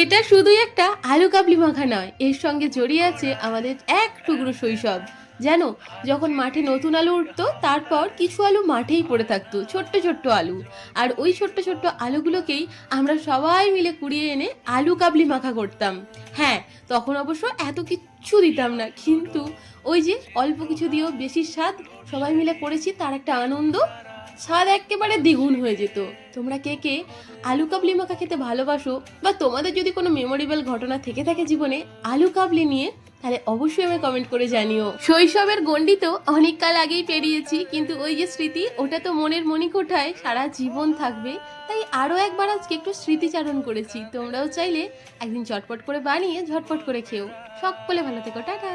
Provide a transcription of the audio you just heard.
এটা শুধুই একটা আলু কাবলি মাখা নয়, এর সঙ্গে জড়িয়ে আছে আমাদের এক টুকরো শৈশব। জানো, যখন মাঠে নতুন আলু উঠতো, তারপর কিছু আলু মাঠেই পড়ে থাকতো, ছোট্ট ছোট্ট আলু। আর ওই ছোট্ট ছোট্ট আলুগুলোকেই আমরা সবাই মিলে কুড়িয়ে এনে আলু কাবলি মাখা করতাম। হ্যাঁ, তখন অবশ্য এত কিচ্ছু দিতাম না, কিন্তু ওই যে অল্প কিছু দিয়েও বেশি স্বাদ, সবাই মিলে করেছি তার একটা আনন্দ, স্বাদ একেবারে দ্বিগুণ হয়ে যেত। তোমরা কে কে আলু কাবলি মাখা খেতে ভালোবাসো, বা তোমাদের যদি কোনো মেমোরেবল ঘটনা থেকে থাকে জীবনে আলু কাবলি নিয়ে, তাহলে অবশ্যই আমি কমেন্ট করে জানিও। শৈশবের গণ্ডি তো অনেক কাল আগেই পেরিয়েছি, কিন্তু ওই যে স্মৃতি, ওটা তো মনের মণিকোঠায় সারা জীবন থাকবে। তাই আরও একবার আজকে একটু স্মৃতিচারণ করেছি। তোমরাও চাইলে একদিন চটপট করে বানিয়ে ঝটপট করে খেও। সকলে ভালো থেকো, টাটা।